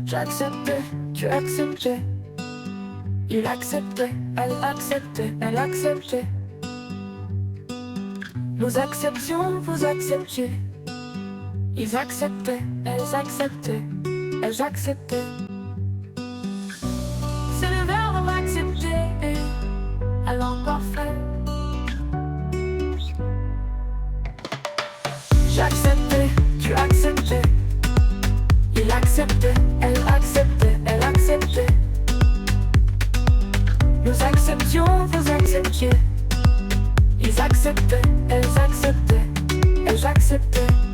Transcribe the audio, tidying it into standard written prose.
J'acceptais, tu acceptais. Il acceptait, elle acceptait, elle acceptait. Nous acceptions, vous acceptiez. Ils acceptaient, elles acceptaient, elles acceptaient. C'est le verbe accepter, à l'imparfait. J'acceptais, tu acceptais. Il acceptait, elle acceptait, elle acceptait. Nous acceptions, vous acceptiez. Ils acceptaient, elles acceptaient, elles acceptaient.